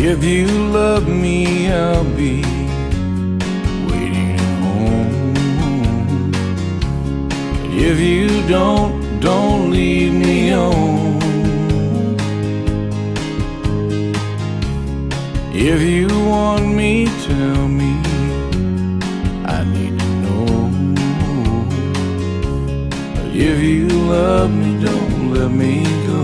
If you love me, I'll be waiting at home. If you don't leave me on. If you want me, tell me, I need to know. If you love me, don't let me go.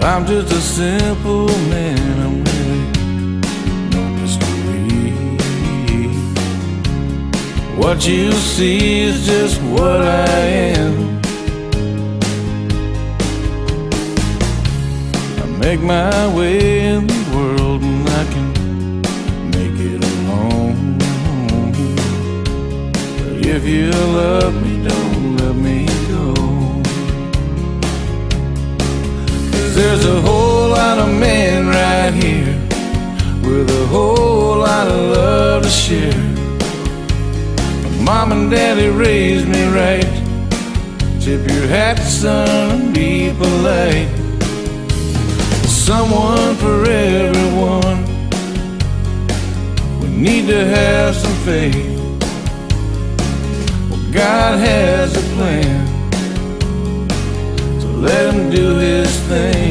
I'm just a simple man, I'm really no mystery. What you see is just what I am. I make my way in the world and I can make it alone. But if you love me, don't let me go. There's a whole lot of men right here with a whole lot of love to share. Mom and Daddy raised me right. Tip your hat, son, and be polite. Someone for everyone. We need to have some faith. Well, God has a plan, so let Him do His thing.